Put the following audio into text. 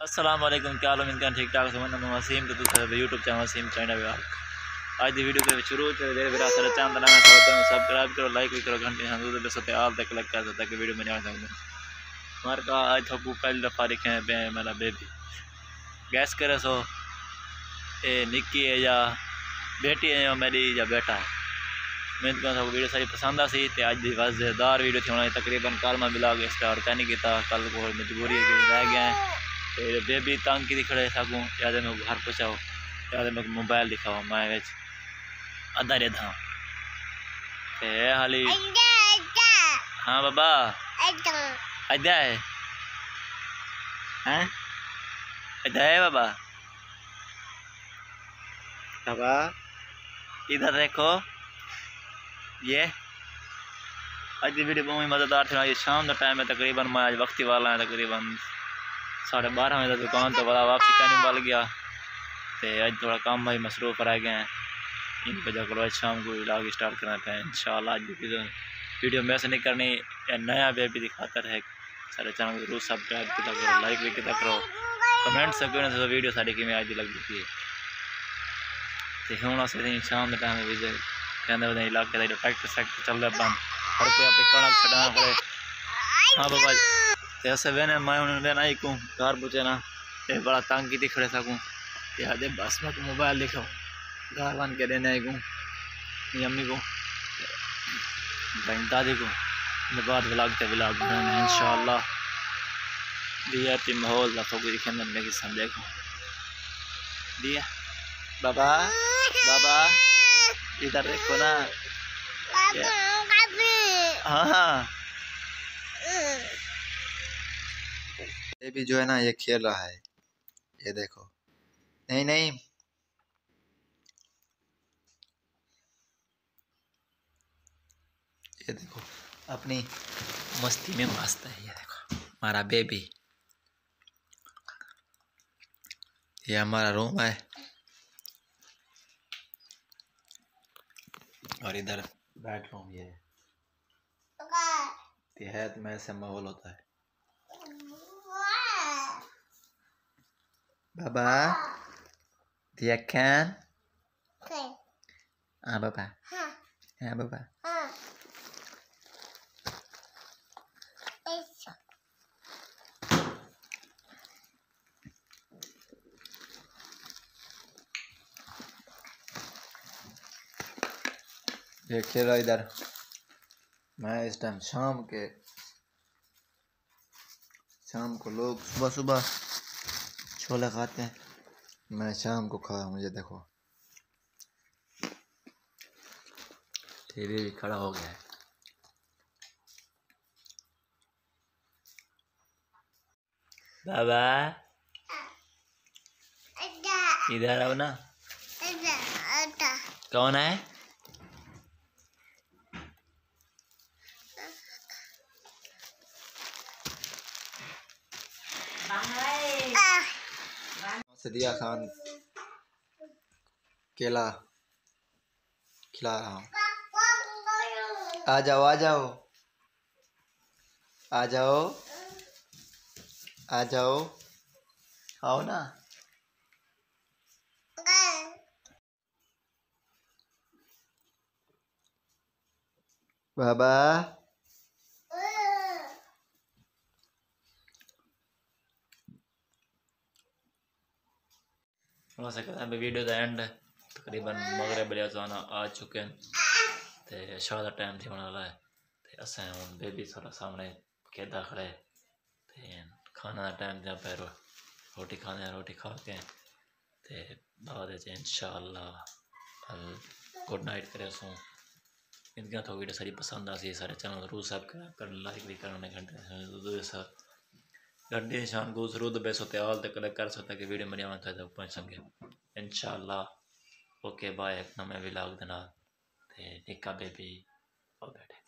अस्सलाम वालेकुम, क्या हाल है? ठीक ठाक समझ नाम वसीम तो दूसरा यूट्यूब चैनल वसीम चाइना व्याग। आज की वीडियो के शुरू देर मेरा सारा चैनल बनाना चाहते हैं, सब्सक्राइब करो, लाइक भी करो, घंटे हंसू दे सकते आल तक लग कर ताकि वीडियो में आ सकते हमारे का आज थकू पहली दफ़ा लिखे हैं पे मेरा बेबी गैस करे सो ए निक्की है या बेटी है या मेरी या बेटा है। मैं तो कहता वीडियो सारी पसंद आ सी तो अज की मज़ेदार वीडियो थी होना तकरीबन कल मैं ब्लॉग स्टार्ट नहीं किया, कल को मजबूरी रह गया है। तो बेबी तंग की खड़े सकूँ या तो मैं घर पहुँचाओ या तो मैं मोबाइल दिखाओ मैं अद्धा रेधा हाली। हाँ बाबा अद्धा है हैं अद्धा है बाबा। बाबा इधर देखो ये आज की वीडियो बहुत मज़ेदार थी। ये शाम का टाइम है तकरीबन मैं आज वक्ती वाला है तकरीबन 12:30 बजे दुकान तो वाला वापसी कहने वाल गया तो अज थोड़ा काम भाई मसरूफ रह गए हैं। इन वजह को आज शाम को व्लॉग स्टार्ट करना था इंशाल्लाह। आज वीडियो मिस नहीं करनी। नया बेबी की खातर है सारे चैनल को जरूर सब्सक्राइब किया करो, लाइक भी किया करो, कमेंट से तो वीडियो सारी किमें आज लगती है। तो हूँ असें शाम के टाइम विजय कहते इलाके का ट्रैक्टर सैक्टर चल रहा बंद हर कोई अपनी कणक छड़ा करे। हाँ बाबा तो अस वेने मैं उन्हें वेना ही कहूँ घर पूछे ना तो बड़ा तंग की खड़े सकूँ याद बस मैं मोबाइल दिखाओ घर बन के देने आई कहूँ अम्मी को दादी को बाद ब्लॉग ते ब्लॉग बनाना इंशाल्लाह। दिया थी माहौल का तो दिखे मैं कि समझे को दिया बाबा बाबा इधर देखो ना। हाँ हाँ ये भी जो है ना ये खेल रहा है ये देखो। नहीं नहीं ये देखो अपनी मस्ती में मस्त है। ये देखो हमारा बेबी, ये हमारा रूम है और इधर बेडरूम ये है तो में ऐसे माहौल होता है। बाबा दिया कैन हाँ बाबा हाँ बाबा ये खेला इधर। मैं इस टाइम शाम को लोग सुबह सुबह छोले खाते हैं, मैं शाम को खाया। मुझे देखो टीवी भी खड़ा हो गया है। बाबा इधर आओ ना। कौन है? सदिया खान केला खिला रहा हूँ। आ जाओ आ जाओ आ जाओ आ जाओ आओ ना। बाबा वीडियो का एंड तकरीबन मगरब अजाना आ चुके हैं तो शाह का टाइम थी होने वाला है। तो असें हम बेबी थोड़ा सामने कैदा खड़े तो खाना का टाइम था पे रोटी खाने रोटी खा के तो बाद इंशाअल्लाह गुड नाइट करे सो। इनका तो वीडियो सारी पसंद आ सी सारे चैनल जरूर सब्सक्राइब कर लाइक भी करने घंटे निशान को जरूर बेसो त्याल तक कलेक्ट कर सकता कि वीडियो मेरी आवाज़ तक पहुँच सके इंशाअल्लाह। ओके बाय एक नए व्लॉग दे नाल ते निक्का बेबी और बैठे।